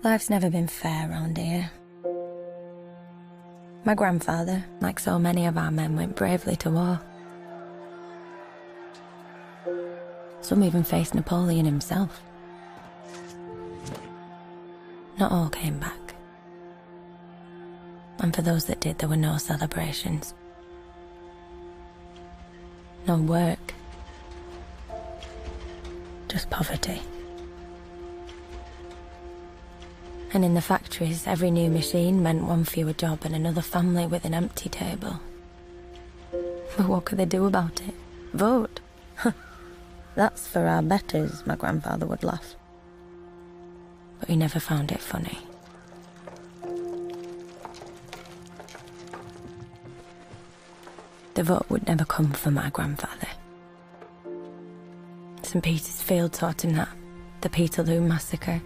Life's never been fair round here. My grandfather, like so many of our men, went bravely to war. Some even faced Napoleon himself. Not all came back. And for those that did, there were no celebrations. No work. Just poverty. And in the factories, every new machine meant one fewer job and another family with an empty table. But what could they do about it? Vote? That's for our betters, my grandfather would laugh. But he never found it funny. The vote would never come for my grandfather. St. Peter's Field taught him that. The Peterloo Massacre.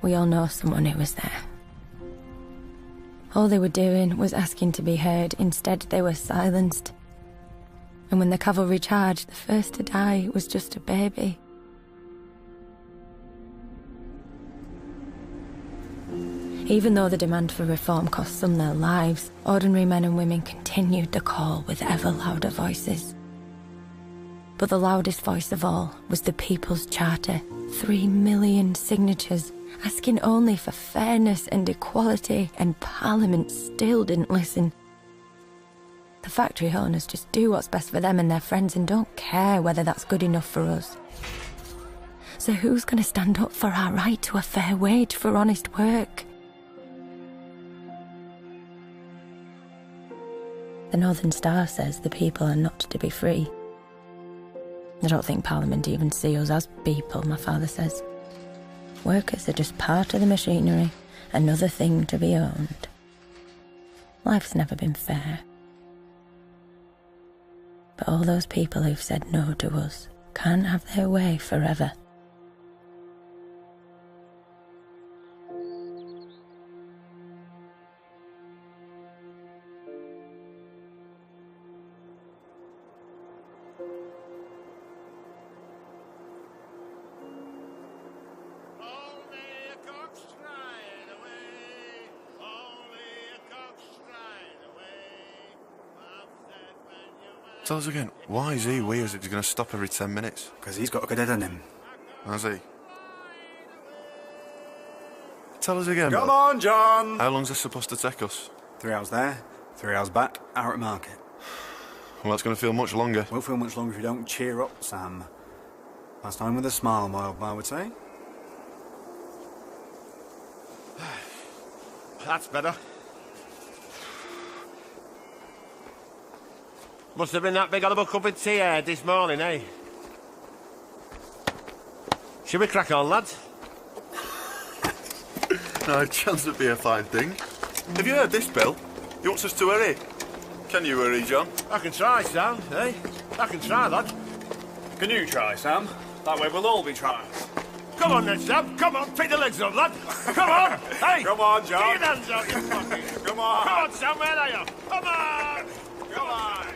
We all know someone who was there. All they were doing was asking to be heard. Instead, they were silenced. And when the cavalry charged, the first to die was just a baby. Even though the demand for reform cost some their lives, ordinary men and women continued the call with ever louder voices. But the loudest voice of all was the People's Charter. 3 million signatures, asking only for fairness and equality, and Parliament still didn't listen. The factory owners just do what's best for them and their friends and don't care whether that's good enough for us. So who's going to stand up for our right to a fair wage for honest work? The Northern Star says the people are not to be free. I don't think Parliament even see us as people, my father says. Workers are just part of the machinery, another thing to be owned. Life's never been fair. But all those people who've said no to us can't have their way forever. Tell us again, why is he weird? Is he going to stop every 10 minutes? Because he's got a good head on him. Has he? Tell us again. Come on, John! How long's this supposed to take us? 3 hours there, 3 hours back, out at market. Well, that's going to feel much longer. Won't feel much longer if you don't cheer up, Sam. Last time with a smile, my old man would say. That's better. Must have been that big olive cup of tea this morning, eh? Should we crack on, lads? No chance it'd be a fine thing. Have you heard this, Bill? He wants us to hurry. Can you hurry, John? I can try, Sam, eh? I can try, lad. Can you try, Sam? That way we'll all be trying. Come on then, Sam. Come on, pick the legs up, lad. Come on. Hey. Come on, John. Get your hands out, you fucking. Come on. Come on, Sam, where are you? Come on. Come on.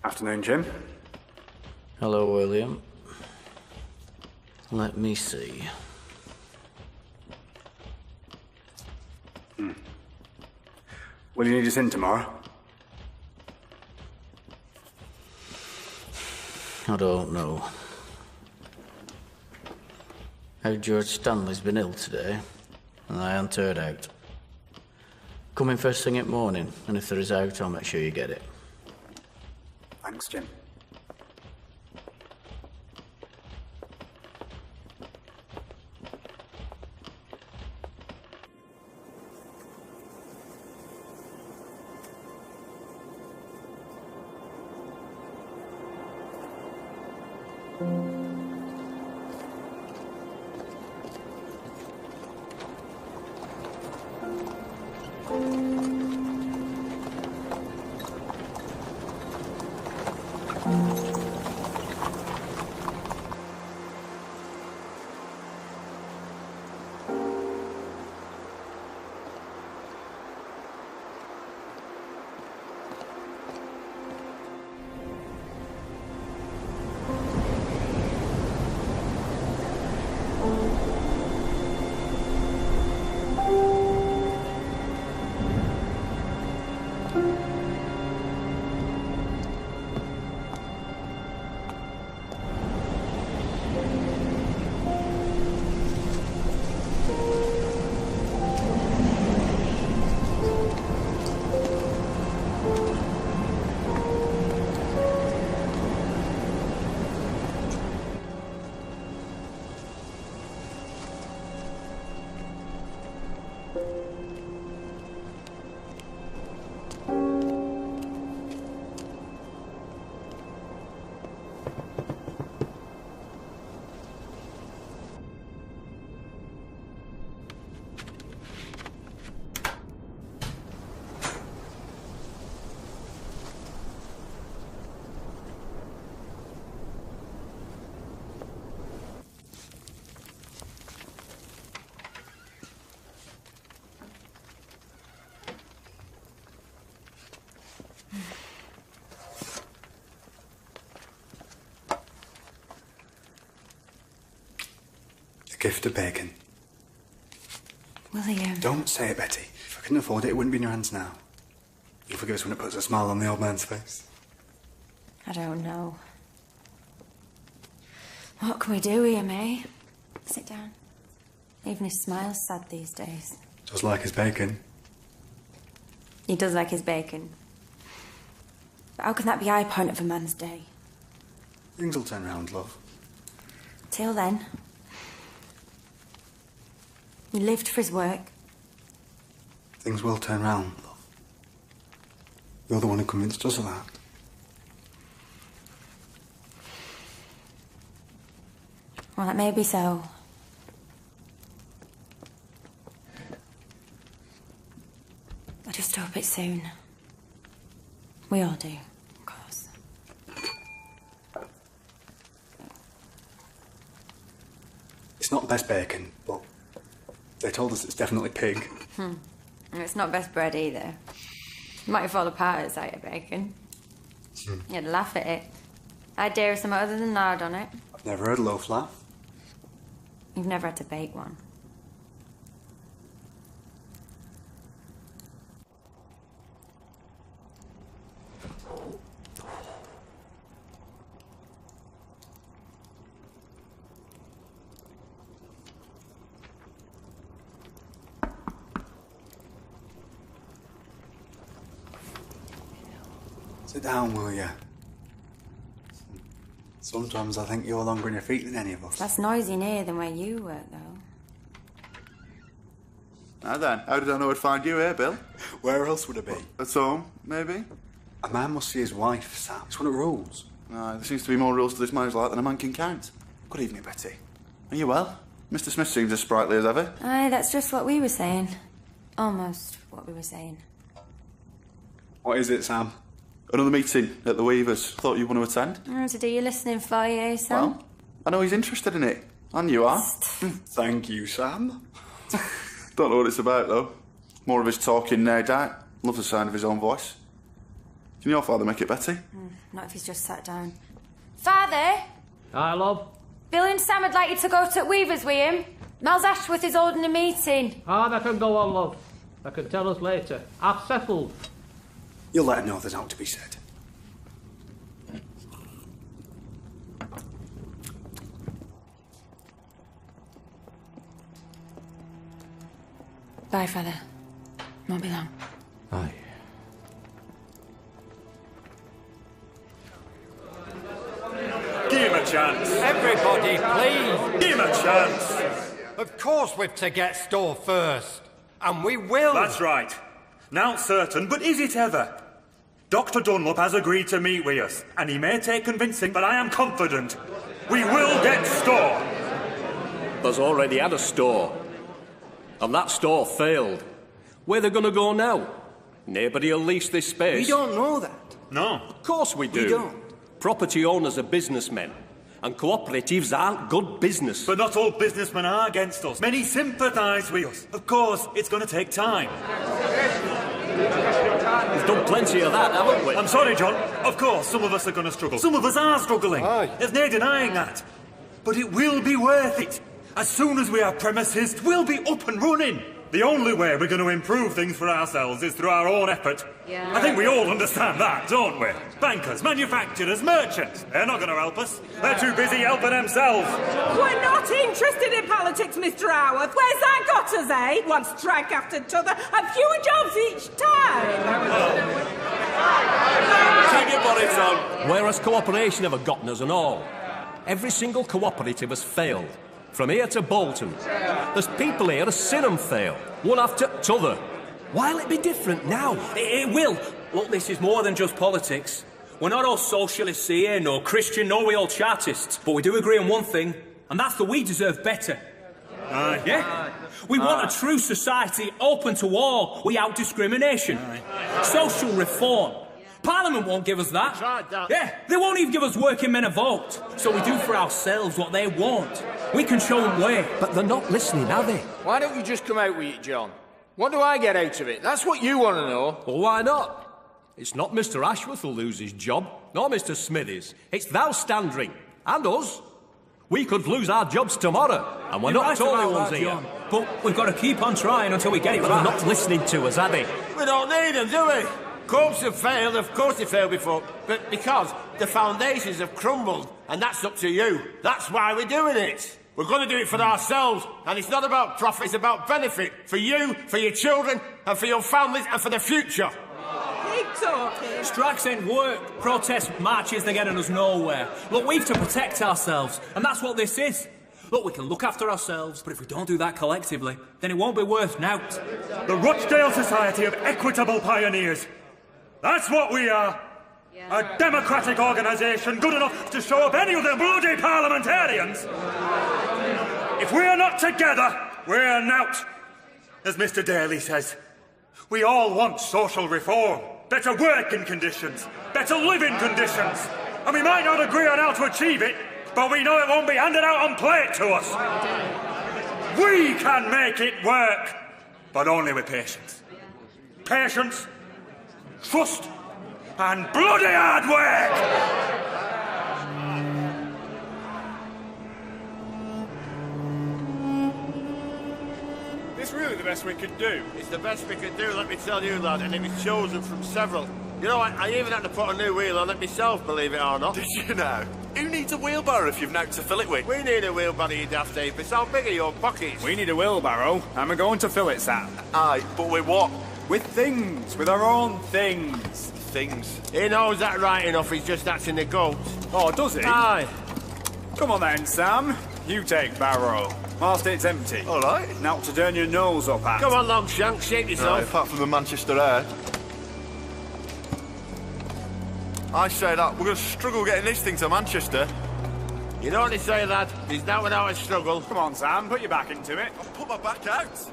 Afternoon, Jim. Hello, William. Let me see. Will you need us in tomorrow? I don't know. How George Stanley's been ill today, and I ain't heard out. Come in first thing in the morning, and if there is out, I'll make sure you get it. Thanks, Jim. Gift of bacon. William. Don't say it, Betty. If I couldn't afford it, it wouldn't be in your hands now. You'll forgive us when it puts a smile on the old man's face. I don't know. What can we do with him, eh? Sit down. Even his smile's sad these days. Just like his bacon. He does like his bacon. But how can that be high point of a man's day? Things will turn round, love. Till then. He lived for his work. Things will turn round, love. You're the one who convinced us of that. Well, that may be so. I just hope it's soon. We all do, of course. It's not best bacon, but they told us it's definitely pig. And it's not best bread either. It might fall apart at sight of bacon. You'd laugh at it. I'd dare something other than lard on it. I've never heard a loaf laugh. You've never had to bake one. Sit down, will you? Sometimes I think you're longer on your feet than any of us. That's noisy nearer than where you work, though. Now then, how did I know I'd find you here, Bill? Where else would it be? At home, maybe? A man must see his wife, Sam. It's one of the rules. No, there seems to be more rules to this man's life than a man can count. Good evening, Betty. Are you well? Mr. Smith seems as sprightly as ever. Aye, that's just what we were saying. Almost what we were saying. What is it, Sam? Another meeting at the Weavers. Thought you'd want to attend. To do your listening for you, eh, Sam? Well, I know he's interested in it. And you are. Thank you, Sam. Don't know what it's about, though. More of his talking, no doubt. Loves the sound of his own voice. Can your father make it, Betty? Not if he's just sat down. Father! Hi, love. Bill and Sam would like you to go to Weavers with him. Miles Ashworth is holding a meeting. That can go on, love. I can tell us later. I've settled. You'll let him know there's out to be said. Bye, Father. Won't be long. Aye. Give him a chance. Everybody, please. Give him a chance. Of course we've to get store first. And we will. That's right. Now certain, but is it ever? Dr. Dunlop has agreed to meet with us, and he may take convincing, but I am confident. We will get store. There's already had a store. And that store failed. Where they going to go now? Nobody will lease this space. We don't know that. No. Of course we do. We don't. Property owners are businessmen. And cooperatives aren't good business. But not all businessmen are against us. Many sympathise with us. Of course, it's going to take time. We've done plenty of that, haven't we? I'm sorry, John. Of course, some of us are going to struggle. Some of us are struggling. Aye. There's no denying that. But it will be worth it. As soon as we have premises, we'll be up and running. The only way we're going to improve things for ourselves is through our own effort. Yeah. I think we all understand that, don't we? Bankers, manufacturers, merchants. They're not going to help us. They're too busy helping themselves. We're not interested in politics, Mr. Howarth. Where's that got us, eh? One strike after t'other, and fewer jobs each time. Take your bonnets on. Whereas cooperation have gotten us and all. Every single cooperative has failed. From here to Bolton. There's people here who've seen them fail, one after t'other. Why'll it be different now? It will. Look, this is more than just politics. We're not all socialists here, no Christian, nor we all Chartists. But we do agree on one thing, and that's that we deserve better. Aye. Yeah? We want a true society open to all, without discrimination. Social reform. Parliament won't give us that. Yeah, they won't even give us working men a vote. So we do for ourselves what they want. We can show them way. But they're not listening, are they? Why don't you just come out with it, John? What do I get out of it? That's what you want to know. Well, why not? It's not Mr. Ashworth who'll lose his job, nor Mr. Smithies. It's thou, Standring, and us. We could lose our jobs tomorrow, and we're not the only ones here. John. But we've got to keep on trying until we get it But right. they're not listening to us, are they? We don't need them, do we? Corps have failed, of course they failed before, but because the foundations have crumbled, and that's up to you. That's why we're doing it. We're going to do it for ourselves, and it's not about profit, it's about benefit for you, for your children, and for your families, and for the future. Keep talking. Strikes ain't work. Protest marches, they're getting us nowhere. Look, we've to protect ourselves, and that's what this is. Look, we can look after ourselves, but if we don't do that collectively, then it won't be worth nought. The Rochdale Society of Equitable Pioneers. That's what we are. A democratic organisation good enough to show up any of the bloody parliamentarians. If we're not together, we're nought. As Mr. Daly says, we all want social reform, better working conditions, better living conditions. And we might not agree on how to achieve it, but we know it won't be handed out on plate to us. We can make it work, but only with patience. Patience, trust, and bloody hard work! It's really the best we could do. It's the best we could do, let me tell you, lad, and it was chosen from several. You know, I even had to put a new wheel on it myself, believe it or not. Did you know? Who needs a wheelbarrow if you've knocked to fill it with? We need a wheelbarrow, you daft apes. How big are your pockets? We need a wheelbarrow, and we're going to fill it, Sam. Aye, but with what? With things, with our own things. Things. He knows that right enough, he's just acting the goat. Oh, does he? Aye. Come on then, Sam. You take barrow. Whilst it's empty. All right. Now to turn your nose up at. Come on, Longshank, shake yourself. Apart from the Manchester air. I say that, we're going to struggle getting this thing to Manchester. You know what they say, lad? He's not without a struggle. Come on, Sam, put your back into it. I'll put my back out.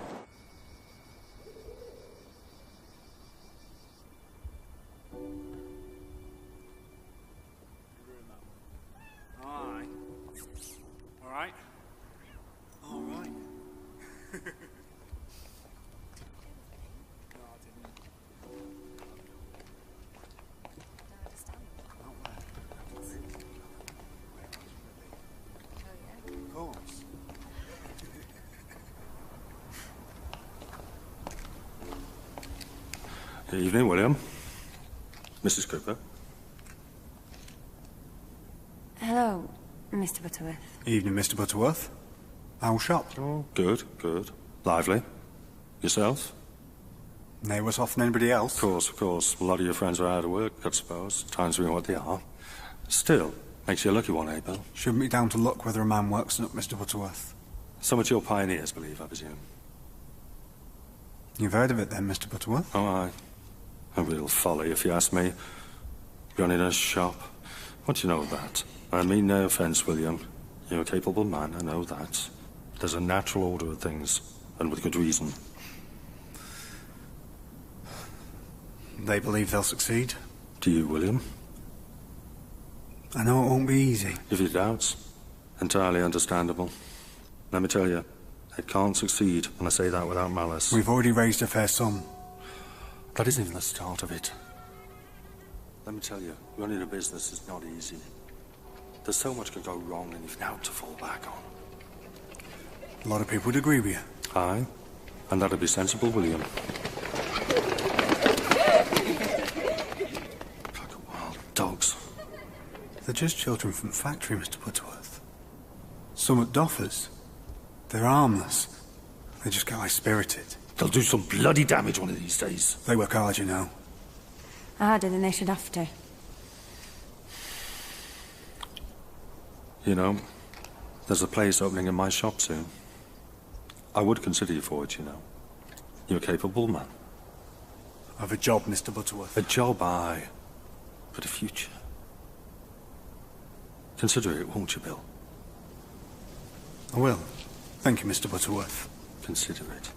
Aye. All right. All right. Of course. Good evening, William. Mrs. Cooper. Hello, Mr. Butterworth. Evening, Mr. Butterworth. Our shop. Oh, good, good. Lively. Yourself? They worse off than anybody else. Of course. A lot of your friends are out of work, I suppose. Times being what they are. Still, makes you a lucky one, eh, Bill? Shouldn't be down to luck whether a man works or not, Mr. Butterworth. So much your pioneers believe, I presume. You've heard of it then, Mr. Butterworth? Oh, aye. A real folly, if you ask me. Running a shop. What do you know of that? I mean no offence, William. You're a capable man, I know that. There's a natural order of things, and with good reason. They believe they'll succeed. Do you, William? I know it won't be easy. If you doubts, entirely understandable. Let me tell you, it can't succeed, and I say that without malice. We've already raised a fair sum. That isn't even the start of it. Let me tell you, running a business is not easy. There's so much can go wrong, and you've now to fall back on. A lot of people would agree with you. Aye, and that'd be sensible, William. Like wild dogs. They're just children from the factory, Mr. Butterworth. Some at Doffers. They're harmless. They just get high-spirited. They'll do some bloody damage one of these days. They work hard, you know. Harder than they should have to. You know, there's a place opening in my shop soon. I would consider you for it, you know. You're a capable man. I've a job, Mr. Butterworth. A job, aye. But a future. Consider it, won't you, Bill? I will. Thank you, Mr. Butterworth. Consider it.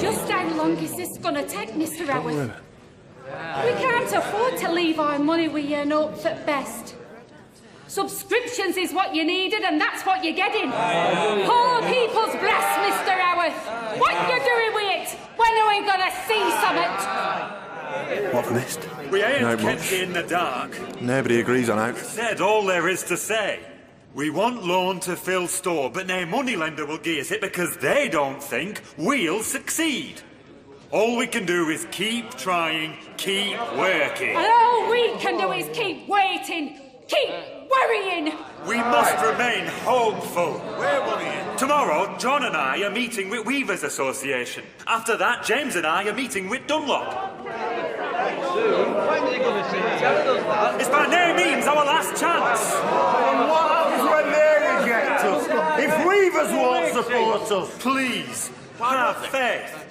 Just how long is this gonna take, Mr. Howard? We can't afford to leave our money with you notes at best. Subscriptions is what you needed, and that's what you're getting. Poor people's breasts, Mr. Howard. What you doing with it? When are we gonna see something? What have I missed? We ain't No kept much. you in the dark. Nobody agrees on out. Said all there is to say. We want loan to fill store, but no moneylender will give us it because they don't think we'll succeed. All we can do is keep trying, keep working. And all we can do is keep waiting, keep worrying. We must remain hopeful. We're worrying. Tomorrow, John and I are meeting with Weavers Association. After that, James and I are meeting with Dunlop. It's by no means our last chance. And what happens when they reject us? If Weavers won't support us? Please, have faith.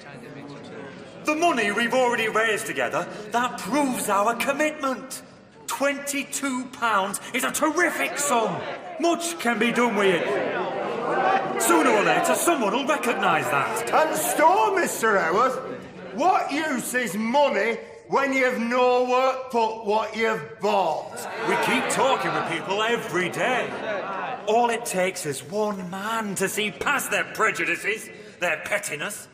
The money we've already raised together, that proves our commitment. £22 is a terrific sum. Much can be done with it. Sooner or later, someone will recognise that. And store, Mr. Howard. What use is money when you've no work but what you've bought? We keep talking with people every day. All it takes is one man to see past their prejudices, their pettiness.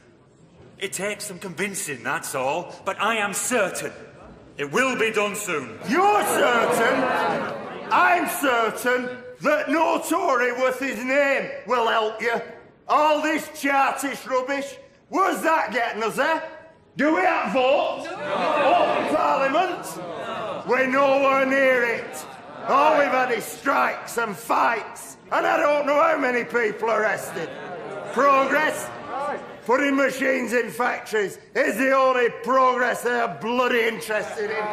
It takes some convincing, that's all. But I am certain it will be done soon. You're certain? I'm certain that no Tory worth his name will help you. All this Chartist rubbish, where's that getting us, eh? Do we have votes? No. Parliament? We're nowhere near it. All we've had is strikes and fights, and I don't know how many people arrested. Progress? Putting machines in factories is the only progress they're bloody interested in.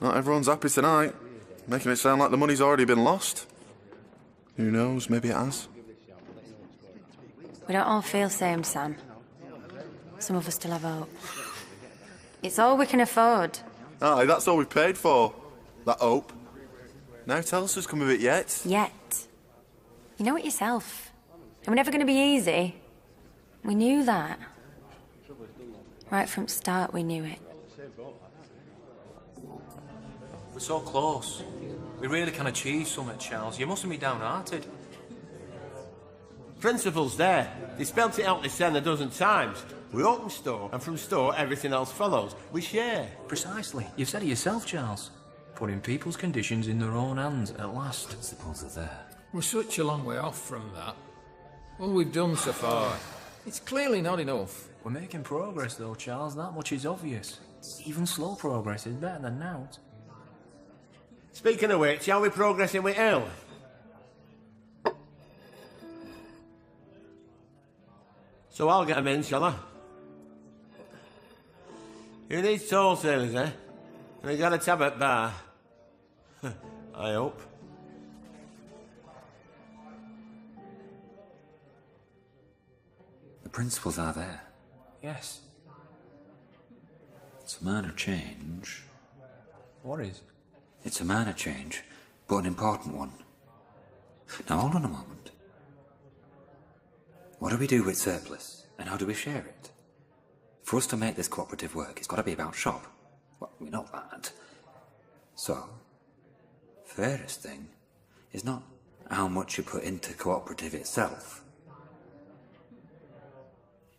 Not everyone's happy tonight. Making it sound like the money's already been lost. Who knows, maybe it has. We don't all feel same, Sam. Some of us still have hope. It's all we can afford. Aye, that's all we've paid for. That hope. Now tell us who's come of it yet. Yet. You know it yourself. And we're never going to be easy. We knew that. Right from the start, we knew it. We're so close. We really can achieve something, Charles. You mustn't be downhearted. Principle's there. They spelt it out this 10 a dozen times. We open store, and from store, everything else follows. We share. Precisely. You've said it yourself, Charles. Putting people's conditions in their own hands at last. Principles are there. We're such a long way off from that. All we've done so far, it's clearly not enough. We're making progress though, Charles. That much is obvious. Even slow progress is better than nought. Speaking of which, are we progressing with Hill? So I'll get him in, shall I? Who needs tall sailors, eh? We got a tab at bar. I hope. The principles are there. Yes. It's a minor change. What is? It's a minor change, but an important one. Now hold on a moment. What do we do with surplus, and how do we share it? For us to make this cooperative work, it's got to be about shop. Well, we know that. So, fairest thing is not how much you put into cooperative itself.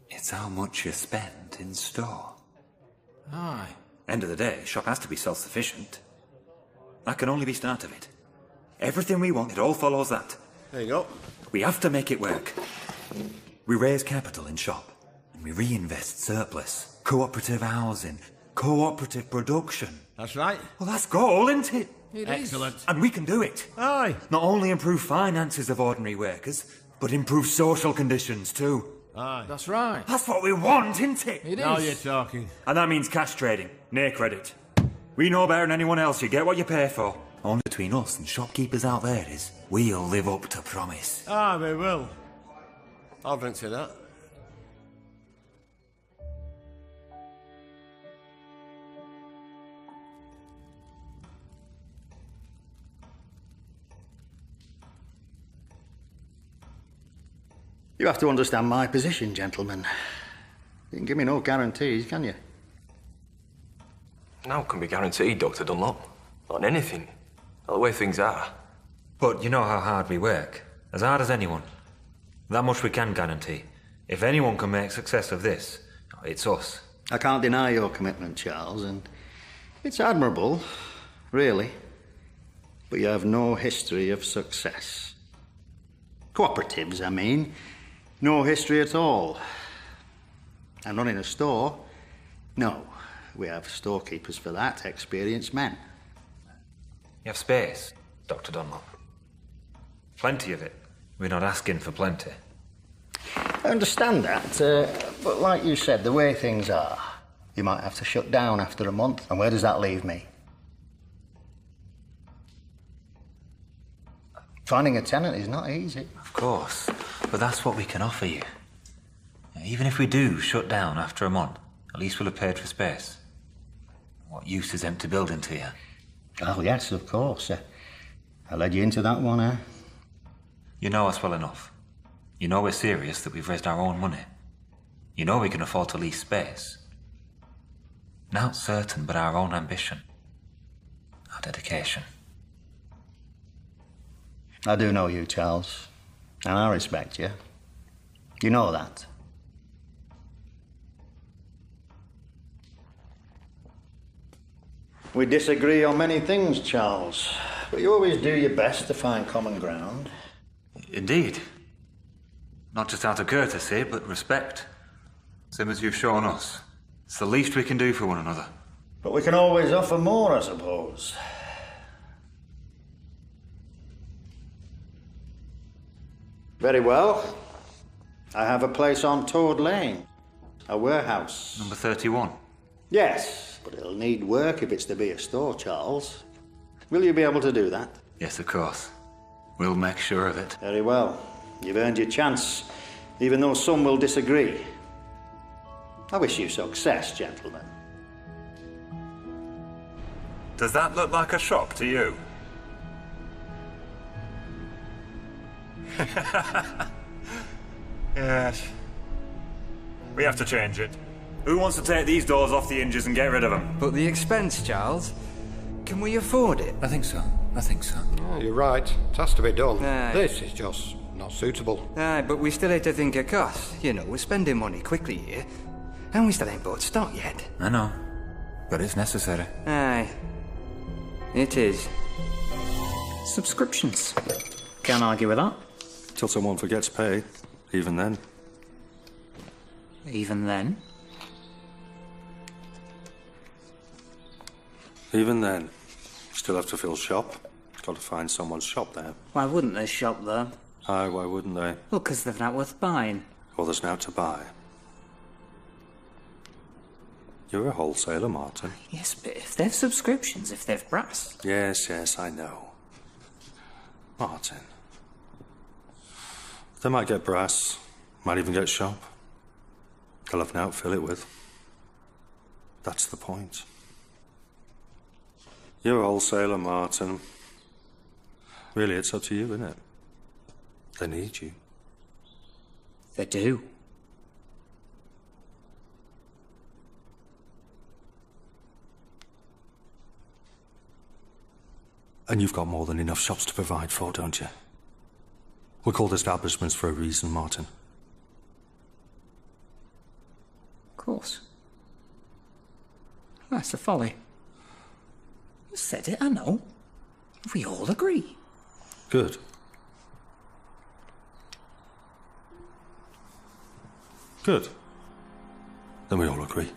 It's how much you spend in store. Aye. End of the day, shop has to be self-sufficient. That can only be start of it. Everything we want, it all follows that. There you go. We have to make it work. We raise capital in shop, and we reinvest surplus. Cooperative housing, cooperative production. That's right. Well, that's goal, isn't it? It Excellent. And we can do it. Aye. Not only improve finances of ordinary workers, but improve social conditions too. Aye. That's right. That's what we want, isn't it? It Now is. you're talking. And that means cash trading, near credit. We know better than anyone else, you get what you pay for. Only between us and shopkeepers out there is, we'll live up to promise. Ah, we will. I'll drink to that. You have to understand my position, gentlemen. You can give me no guarantees, can you? Now can be guaranteed, Dr. Dunlop. Not on anything. Not the way things are. But you know how hard we work. As hard as anyone. That much we can guarantee. If anyone can make success of this, it's us. I can't deny your commitment, Charles, and it's admirable, really. But you have no history of success. Cooperatives, I mean. No history at all. And running a store? No. We have storekeepers for that, experienced men. You have space, Dr. Dunlop. Plenty of it. We're not asking for plenty. I understand that, but like you said, the way things are, you might have to shut down after a month, and where does that leave me? Finding a tenant is not easy. Of course, but that's what we can offer you. Even if we do shut down after a month, at least we'll have paid for space. What use is empty building to you? Oh, yes, of course. I led you into that one, eh? You know us well enough. You know we're serious that we've raised our own money. You know we can afford to lease space. Not certain, but our own ambition. Our dedication. I do know you, Charles, and I respect you. You know that. We disagree on many things, Charles, but you always do your best to find common ground. Indeed. Not just out of courtesy, but respect. Same as you've shown us. It's the least we can do for one another. But we can always offer more, I suppose. Very well. I have a place on Toad Lane. A warehouse. Number 31. Yes, but it'll need work if it's to be a store, Charles. Will you be able to do that? Yes, of course. We'll make sure of it. Very well. You've earned your chance, even though some will disagree. I wish you success, gentlemen. Does that look like a shop to you? Yes. We have to change it. Who wants to take these doors off the hinges and get rid of them? But the expense, Charles? Can we afford it? I think so. I think so. Oh, you're right. It has to be done. Aye. This is just not suitable. Aye, but we still have to think of costs. You know, we're spending money quickly here. And we still ain't bought stock yet. I know. But it's necessary. Aye. It is. Subscriptions. Can't argue with that. Till someone forgets pay. Even then. Even then? Even then, still have to fill shop. Got to find someone's shop there. Why wouldn't they shop there? Aye, why wouldn't they? Well, 'cause they've not worth buying. Well, there's now to buy. You're a wholesaler, Martin. Yes, but if they've subscriptions, if they've brass... Yes, yes, I know. Martin. They might get brass, might even get shop. They'll have an outfill it with. That's the point. You're a wholesaler, Martin. Really, it's up to you, isn't it? They need you. They do. And you've got more than enough shops to provide for, don't you? We're called establishments for a reason, Martin. Of course. That's a folly. You said it, I know. We all agree. Good. Good. Then we all agree.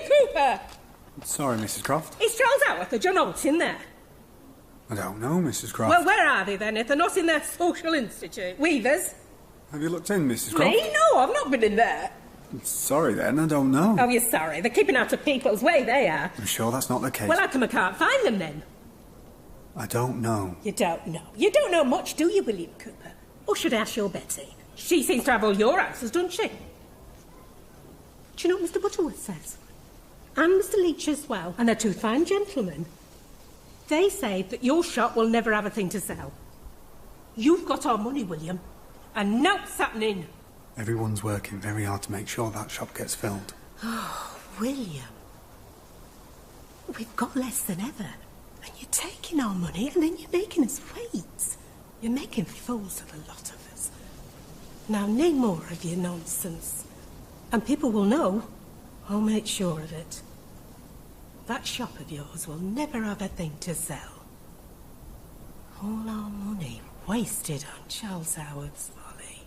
Cooper! Sorry, Mrs. Croft. Is Charles Howarth or John Holt in there? I don't know, Mrs. Croft. Well, where are they then, if they're not in their social institute? Weavers? Have you looked in, Mrs. Croft? Me? No, I've not been in there. Sorry then, I don't know. Oh, you're sorry. They're keeping out of people's way, they are. I'm sure that's not the case. Well, how come I can't find them then? I don't know. You don't know. You don't know much, do you, William Cooper? Or should I ask your Betty? She seems to have all your answers, doesn't she? Do you know what Mr. Butterworth says? And Mr. Leach as well. And they're two fine gentlemen. They say that your shop will never have a thing to sell. You've got our money, William. And nout's happening. Everyone's working very hard to make sure that shop gets filled. Oh, William. We've got less than ever. And you're taking our money and then you're making us wait. You're making fools of a lot of us. Now, no more of your nonsense. And people will know. I'll make sure of it. That shop of yours will never have a thing to sell. All our money wasted on Charles Howard's folly.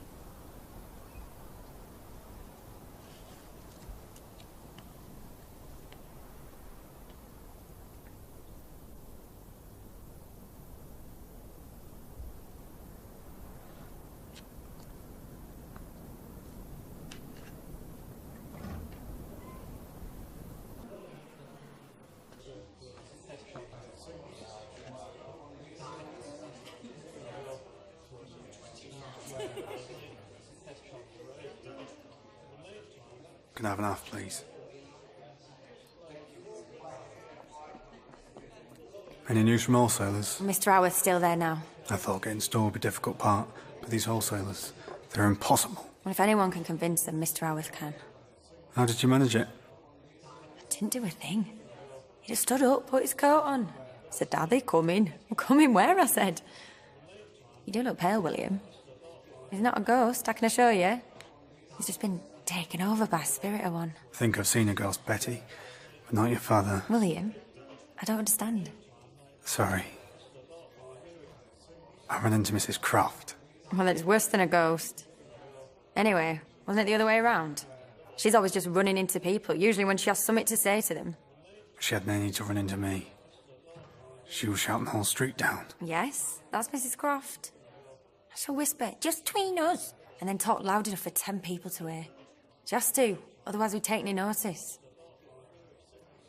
Can I have an half, please? Any news from wholesalers? Mr. Howarth's still there now. I thought getting store would be a difficult part, but these wholesalers, they're impossible. Well, if anyone can convince them, Mr. Howarth can. How did you manage it? I didn't do a thing. He just stood up, put his coat on. Said, Daddy, come in. Well, come in where, I said. You do look pale, William. He's not a ghost, I can assure you. He's just been Taken over by a spirit of one. I think I've seen a ghost, Betty, but not your father. William, I don't understand. Sorry. I ran into Mrs. Croft. Well, it's worse than a ghost. Anyway, wasn't it the other way around? She's always just running into people, usually when she has something to say to them. She had no need to run into me. She was shouting the whole street down. Yes, that's Mrs. Croft. She'll whisper, just between us, and then talk loud enough for 10 people to hear. She has to, otherwise we'd take any notice.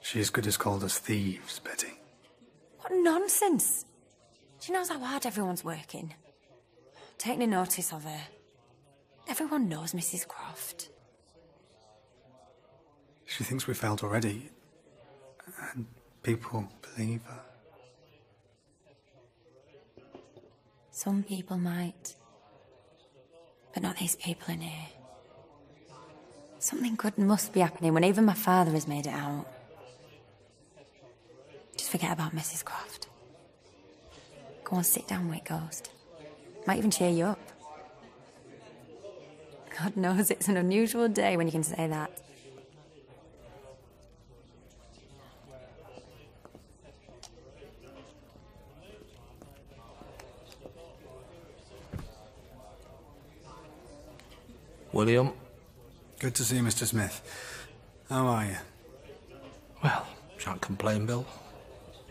She as good as called us thieves, Betty. What nonsense! She knows how hard everyone's working. Take no notice of her. Everyone knows Mrs. Croft. She thinks we failed already, and people believe her. Some people might, but not these people in here. Something good must be happening when even my father has made it out. Just forget about Mrs. Croft. Go on, sit down, wait, Ghost. Might even cheer you up. God knows it's an unusual day when you can say that. William? Good to see you, Mr. Smith. How are you? Well, shan't complain, Bill.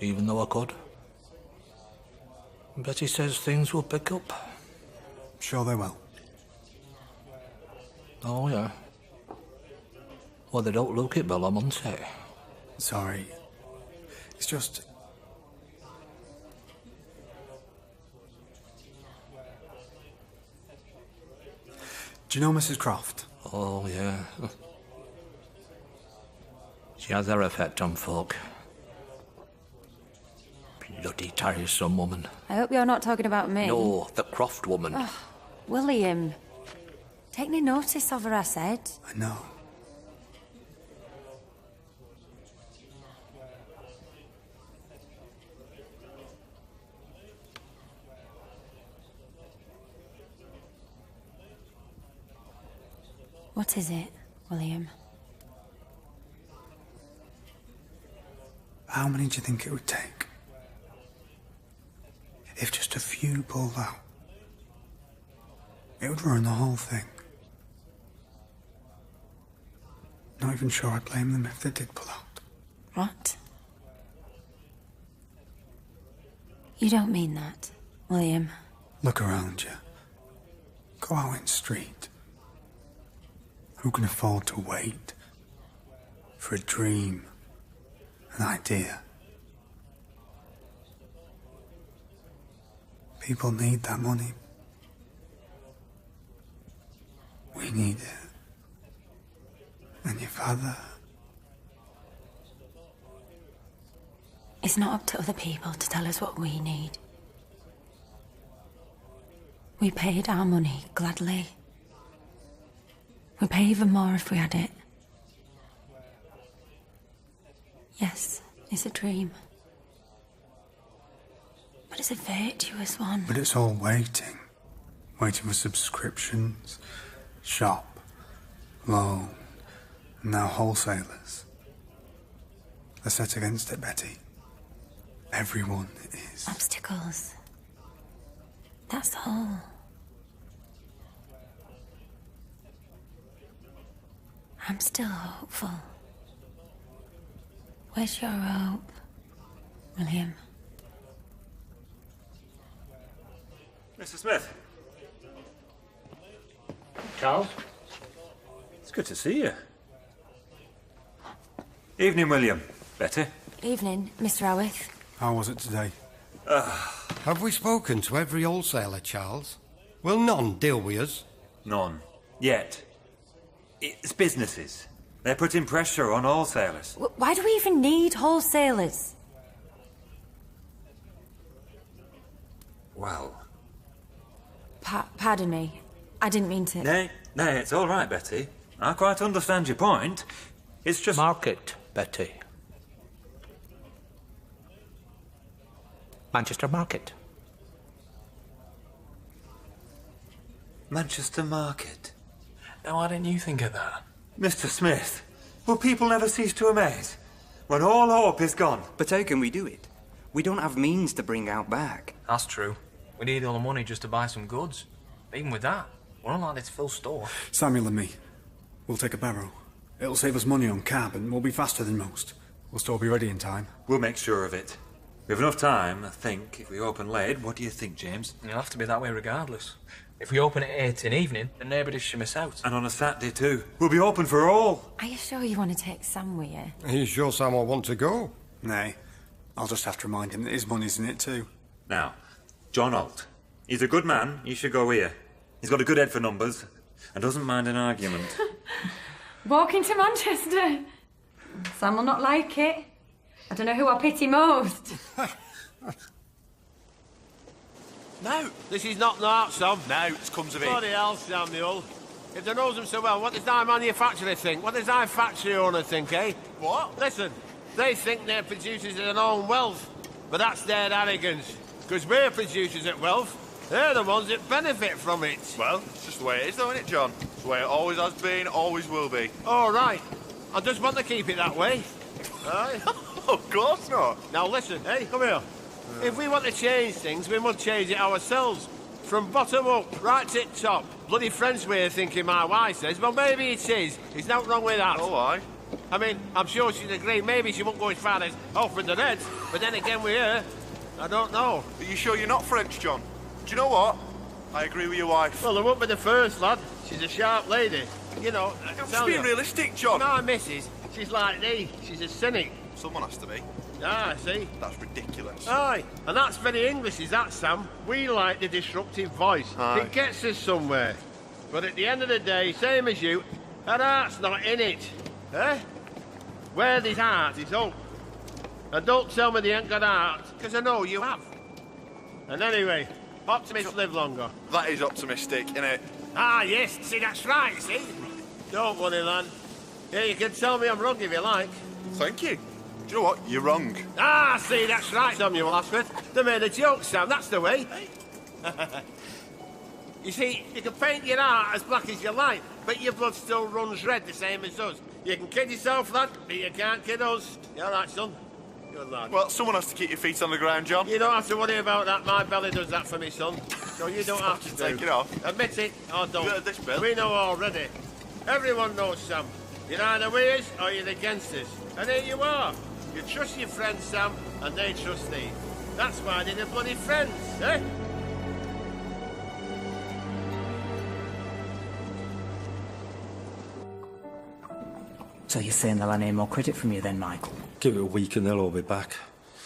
Even though I could. Betty says things will pick up. Sure they will. Oh, yeah. Well, they don't look it, Bill, I must say. Sorry. It's just... Do you know Mrs. Croft? Oh, yeah. She has her effect on folk. Bloody tiresome woman. I hope you're not talking about me. No, the Croft woman. Oh, William. Take no notice of her, I said. I know. What is it, William? How many do you think it would take? If just a few pulled out, it would ruin the whole thing. Not even sure I'd blame them if they did pull out. What? You don't mean that, William. Look around you. Go out in the street. Who can afford to wait for a dream, an idea? People need that money. We need it. And your father... It's not up to other people to tell us what we need. We paid our money gladly. We'd pay even more if we had it. Yes, it's a dream. But it's a virtuous one. But it's all waiting. Waiting for subscriptions, shop, loan, and now wholesalers. They're set against it, Betty. Everyone is. Obstacles. That's all. I'm still hopeful. Where's your hope, William? Mr. Smith. Charles? It's good to see you. Evening, William. Betty. Evening, Mr. Howarth. How was it today? Have we spoken to every wholesaler, Charles? Will none deal with us? None. Yet. It's businesses. They're putting pressure on wholesalers. Why do we even need wholesalers? Well... Pardon me. I didn't mean to... Nay, it's all right, Betty. I quite understand your point. It's just... Market, Betty. Manchester Market. Manchester Market. Now, why didn't you think of that? Mr. Smith, will people never cease to amaze? When all hope is gone. But how can we do it? We don't have means to bring out back. That's true. We need all the money just to buy some goods. Even with that, we're unlikely to fill store. Samuel and me, we'll take a barrow. It'll save us money on cab and we'll be faster than most. We'll still be ready in time. We'll make sure of it. We have enough time, I think, if we open late. What do you think, James? It'll have to be that way regardless. If we open at 8 in evening, then nobody should miss out. And on a Saturday too. We'll be open for all. Are you sure you want to take Sam with you? Are you sure Sam will want to go? Nay, I'll just have to remind him that his money's in it too. Now, John Holt. He's a good man, you should go here. He's got a good head for numbers, and doesn't mind an argument. Walking to Manchester. Sam will not like it. I don't know who I pity most. No, this is not the art, Sam. No, it comes of it. Bloody hell, Samuel. If they knows them so well, what does our manufacturer think? What does our factory owner think, eh? What? Listen, they think they're producers of their own wealth, but that's their arrogance. Because we're producers at wealth. They're the ones that benefit from it. Well, it's just the way it is, though, isn't it, John? It's the way it always has been, always will be. All right. I just want to keep it that way. Aye. Of course not. Now listen, hey, come here. If we want to change things, we must change it ourselves. From bottom up, right to top. Bloody French way of thinking, my wife says. Well, maybe it is. There's nothing wrong with that. Oh, why? I mean, I'm sure she'd agree. Maybe she won't go as far as offering the head. But then again, with her, I don't know. Are you sure you're not French, John? Do you know what? I agree with your wife. Well, I won't be the first, lad. She's a sharp lady. You know, Just being realistic, John. My missus, she's like thee. She's a cynic. Someone has to be. Ah, see? That's ridiculous. Aye, and that's very English, is that, Sam? We like the disruptive voice. Aye. It gets us somewhere. But at the end of the day, same as you, our heart's not in it. Eh? Where there's heart is hope. And don't tell me they ain't got heart, because I know you have. And anyway, optimists live longer. That is optimistic, innit? Ah, yes, see, that's right, see? Don't worry, lad. Yeah, you can tell me I'm wrong if you like. Thank you. Do you know what? You're wrong. Ah, see, that's right, Samuel Ashworth. They made a joke, Sam, that's the way. You see, you can paint your heart as black as you like, but your blood still runs red the same as us. You can kid yourself, lad, but you can't kid us. You all right, son? Good lad. Well, someone has to keep your feet on the ground, John. You don't have to worry about that. My belly does that for me, son. So you don't have to take it off. Admit it, or don't. Good, this bill. We know already. Everyone knows, Sam. You're either with us or you're against us. And here you are. You trust your friends, Sam, and they trust thee. That's why they're bloody friends, eh? So you're saying they'll have any more credit from you then, Michael? Give it a week and they'll all be back.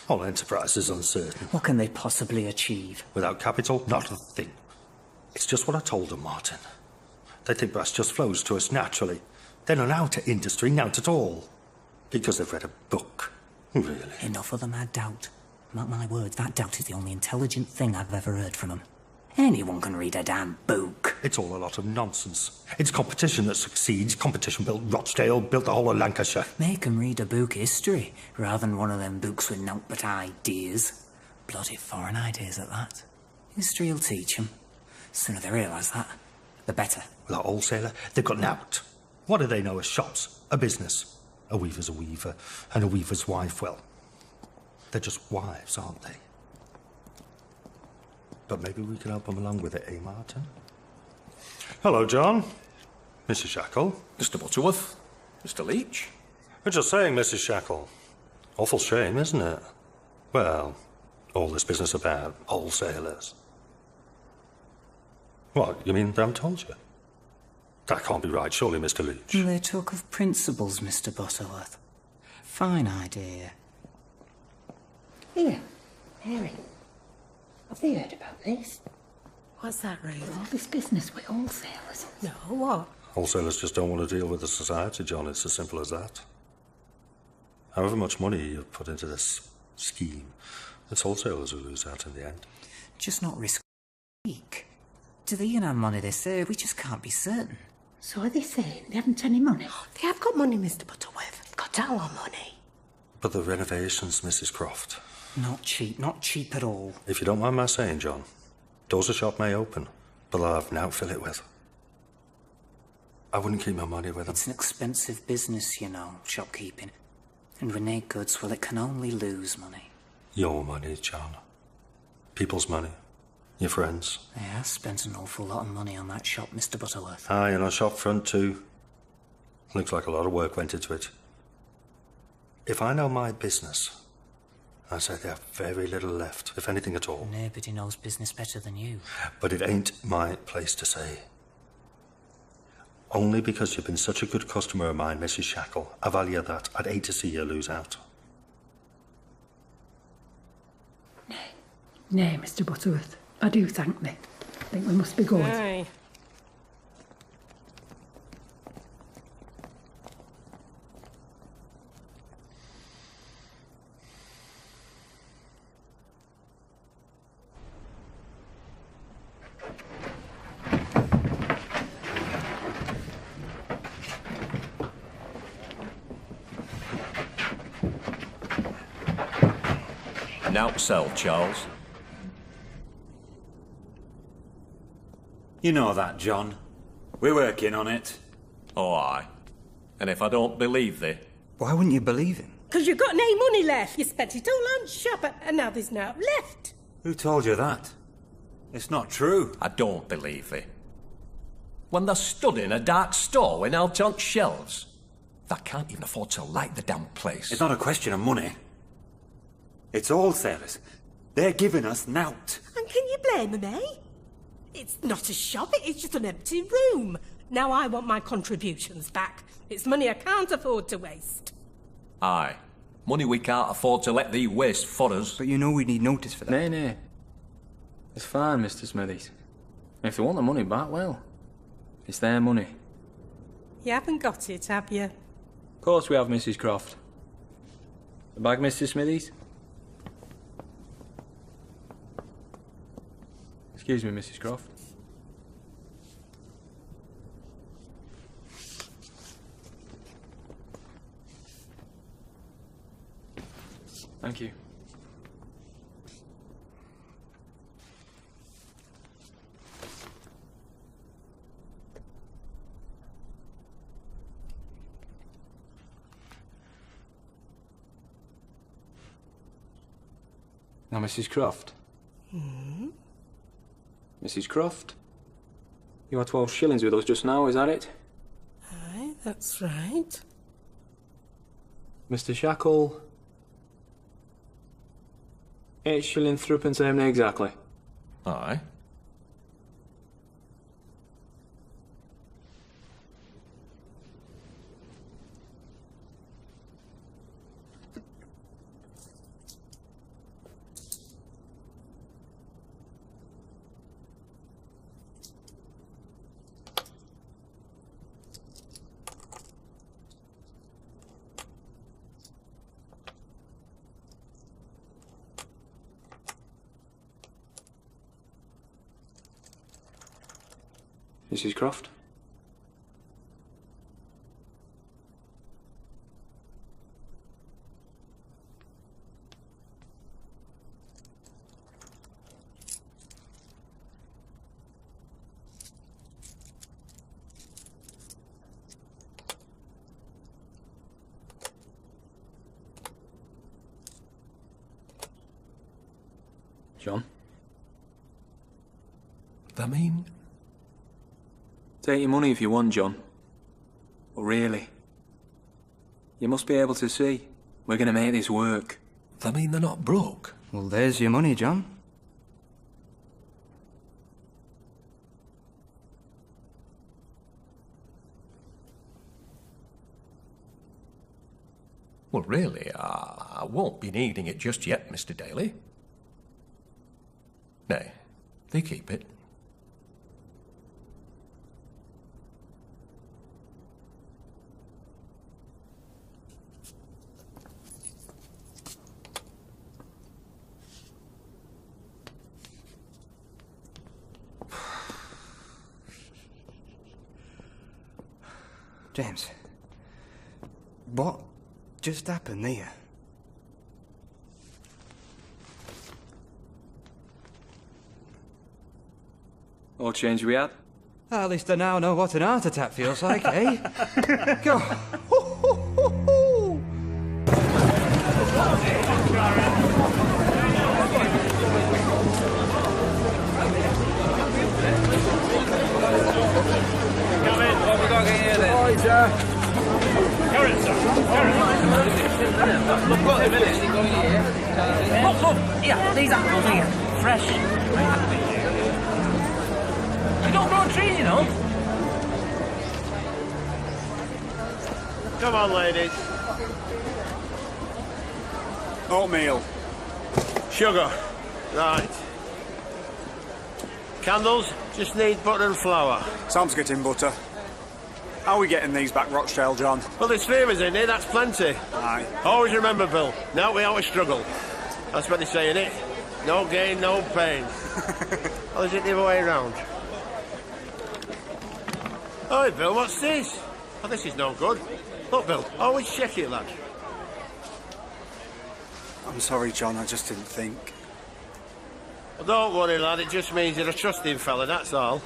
All enterprise is uncertain. What can they possibly achieve? Without capital, not a thing. It's just what I told them, Martin. They think brass just flows to us naturally. They're not out to industry, not at all. Because they've read a book. Really? Enough of them had doubt. Mark my words, that doubt is the only intelligent thing I've ever heard from them. Anyone can read a damn book. It's all a lot of nonsense. It's competition that succeeds. Competition built Rochdale, built the whole of Lancashire. Make them read a book history, rather than one of them books with naught but ideas. Bloody foreign ideas at that. History'll teach them. Sooner they realise that, the better. With a wholesaler, they've got naught. What do they know as shops? A business. A weaver's a weaver, and a weaver's wife, well, they're just wives, aren't they? But maybe we can help them along with it, eh, Martin? Hello, John. Mrs. Shackle. Mr. Butterworth. Mr. Leach. We're just saying, Mrs. Shackle. Awful shame, isn't it? Well, all this business about wholesalers. What, you mean they haven't told you? That can't be right, surely, Mr. Leach. They talk of principles, Mr. Butterworth. Fine idea. Here, Harry. Have they heard about this? What's that, Ray? All this business with wholesalers. No, what? Wholesalers just don't want to deal with the society, John. It's as simple as that. However much money you've put into this scheme, it's wholesalers who lose out in the end. Just not risk weak. Do they have money they say? We just can't be certain. So are they saying they haven't any money? They have got money, Mr. Butterworth. They've got our money. But the renovations, Mrs. Croft. Not cheap at all. If you don't mind my saying, John, doors of shop may open, but they'll have nought fill it with. I wouldn't keep my money with them. It's an expensive business, you know, shopkeeping. And Renee Goods, well, it can only lose money. Your money, John. People's money. Your friends. Yeah, I spent an awful lot of money on that shop, Mr. Butterworth. Aye, and on shop front too. Looks like a lot of work went into it. If I know my business, I say they have very little left, if anything at all. Nobody knows business better than you. But it ain't my place to say. Only because you've been such a good customer of mine, Mrs. Shackle. I value that. I'd hate to see you lose out. Nay, Mr. Butterworth. I do thank thee. I think we must be going. Aye. Now sell, Charles. You know that, John. We're working on it. Oh, aye. And if I don't believe thee? Why wouldn't you believe him? Because you've got no money left. You spent it all on shop, and now there's naught left. Who told you that? It's not true. I don't believe thee. When they're stood in a dark store with out on shelves, they can't even afford to light the damn place. It's not a question of money. It's wholesalers. They're giving us nowt. And can you blame them, eh? It's not a shop, it's just an empty room. Now I want my contributions back. It's money I can't afford to waste. Aye. Money we can't afford to let thee waste for us. But you know we need notice for that. Nay. It's fine, Mr. Smithies. If they want the money back, well, it's their money. You haven't got it, have you? Of course we have, Mrs. Croft. The bag, Mr. Smithies? Excuse me, Mrs. Croft. Thank you. Now, Mrs. Croft. Mrs. Croft, you had 12 shillings with us just now, is that it? Aye, that's right. Mr. Shackle, 8 shilling threepence aimney exactly. Aye. Mrs. Croft? John? I mean... Take your money if you want, John. But really, you must be able to see. We're going to make this work. I mean they're not broke? Well, there's your money, John. Well, really, I won't be needing it just yet, Mr. Daly. Nay, they keep it. James, what just happened there? All change we had? At least I now know what an heart attack feels like, eh? Go. Come in. What have we got here then? Oi, sir. Current, sir. Current. Look, a minute. Look. Here, these apples here. Fresh. You don't grow trees, you know. Come on, ladies. Oatmeal. Sugar. Right. Candles? Just need butter and flour. Sam's getting butter. How are we getting these back, Rochdale, John? Well, there's favours in here, that's plenty. Aye. Always remember, Bill, now we always struggle. That's what they say, innit? No gain, no pain. Or is it the other way round? Oi, Bill, what's this? Oh, this is no good. Look, Bill, always check it, lad. I'm sorry, John, I just didn't think. Well, don't worry, lad, it just means you're a trusting fella, that's all.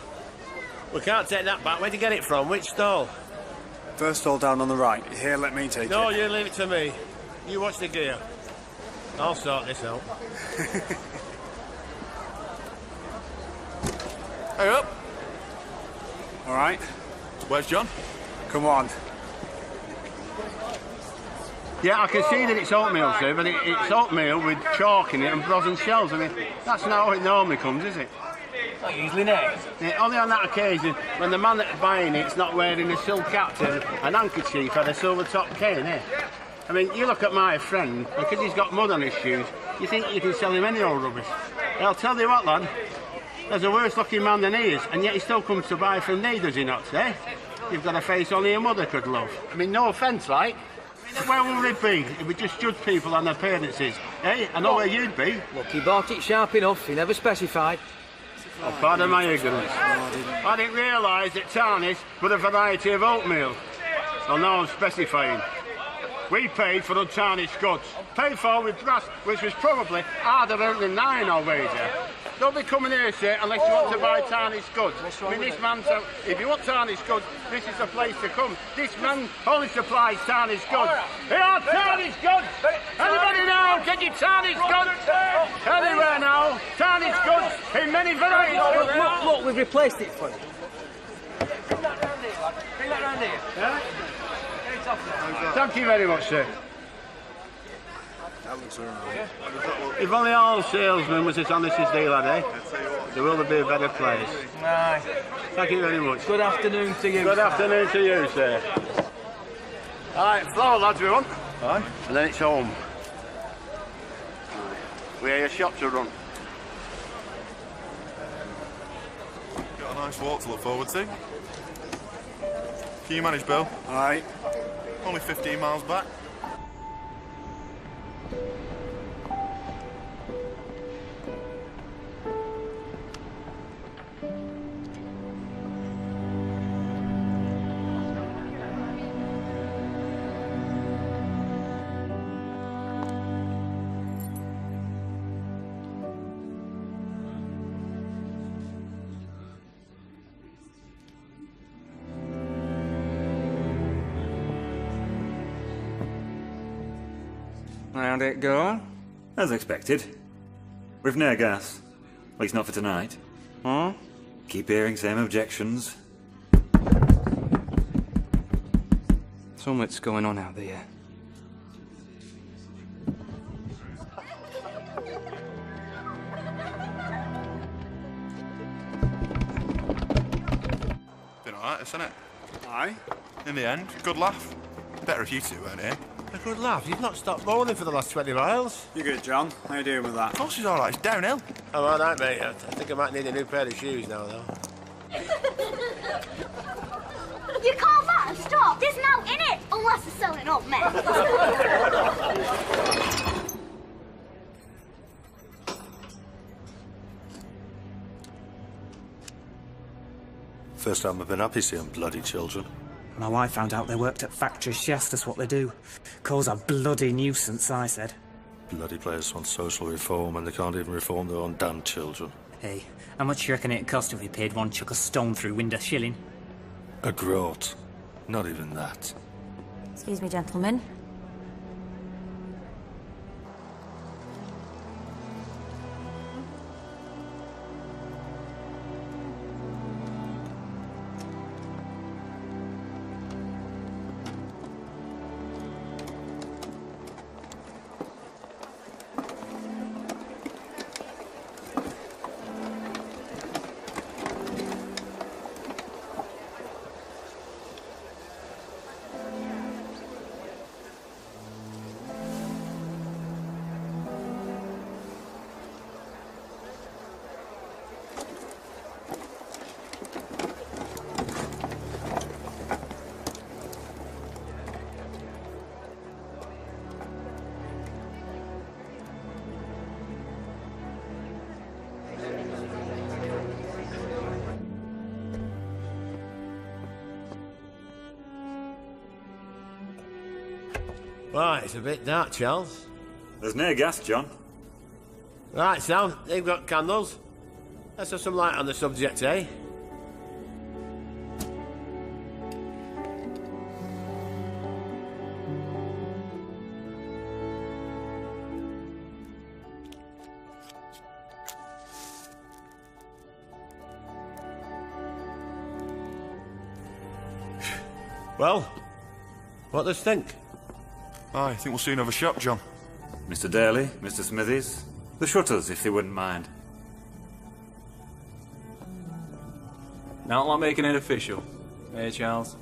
We can't take that back. Where'd you get it from? Which stall? First stall down on the right. Here, let me take it. No, you leave it to me. You watch the gear. I'll sort this out. Hey up. All right. Where's John? Come on. Yeah, I can see that it's oatmeal, sir, but it's oatmeal with chalk in it and frozen shells. I mean, that's not how it normally comes, is it? Not usually, no. Yeah, only on that occasion, when the man that's buying it's not wearing a silk cap, an handkerchief and a silver top cane, eh? I mean, you look at my friend, because he's got mud on his shoes, you think you can sell him any old rubbish. I'll tell you what, lad, there's a worse looking man than he is, and yet he still comes to buy from me, does he not, eh? You've got a face only a mother could love. I mean, no offence, like. Where would it be if we just judged people on their appearances, eh? I know where you'd be. Look, he bought it sharp enough, he never specified. Oh, pardon my ignorance. I didn't realise that tarnish was a variety of oatmeal. So now I'm specifying. We paid for untarnished goods. Paid for with brass, which was probably harder than 9, I'll wager. Don't be coming here, sir, unless you want to buy tarnished goods. I mean, this man, so if you want tarnished goods, this is the place to come. This man only supplies tarnished goods. They are tarnished goods! Anybody now, get your tarnished goods? Anywhere now, tarnished goods in many varieties. Look, we've replaced it for you. Bring that round here, lad. Bring that round here. Yeah? Get it off there. Thank you very much, sir. That looks alright. If only all salesmen was as honest as they, lad, eh? The world would be a better place. Aye. Thank you very much. Good afternoon to you. Good afternoon to you, sir. All right, flour, lads, we want. Aye. And then it's home. We have a shop to run. Got a nice walk to look forward to. Can you manage, Bill? Aye. Only 15 miles back. How'd it go? As expected. We've no gas. At least not for tonight. Huh? Keep hearing same objections. Something's going on out there. Been alright, isn't it? Aye. In the end, good laugh. Better if you two weren't here. A good laugh. You've not stopped moaning for the last 20 miles. You good, John? How you doing with that? Of course he's alright, it's downhill. I'm all right, mate. I think I might need a new pair of shoes now, though. You call that a stop? There's no in it, unless they're selling up, mate. First time I've been happy seeing bloody children. My wife found out they worked at factory chefs, that's what they do. Cause a bloody nuisance, I said. bloody place wants social reform and they can't even reform their own damn children. Hey, how much you reckon it'd cost if we paid one chuck a stone through window shilling? A groat. Not even that. Excuse me, gentlemen. Right, it's a bit dark, Charles. There's no gas, John. Right, Sam, they've got candles. Let's have some light on the subject, eh? Well, what does think? I think we'll soon have a shop, John. Mr. Daly, Mr. Smithies, the shutters, if they wouldn't mind. Not like making it official, eh, Charles?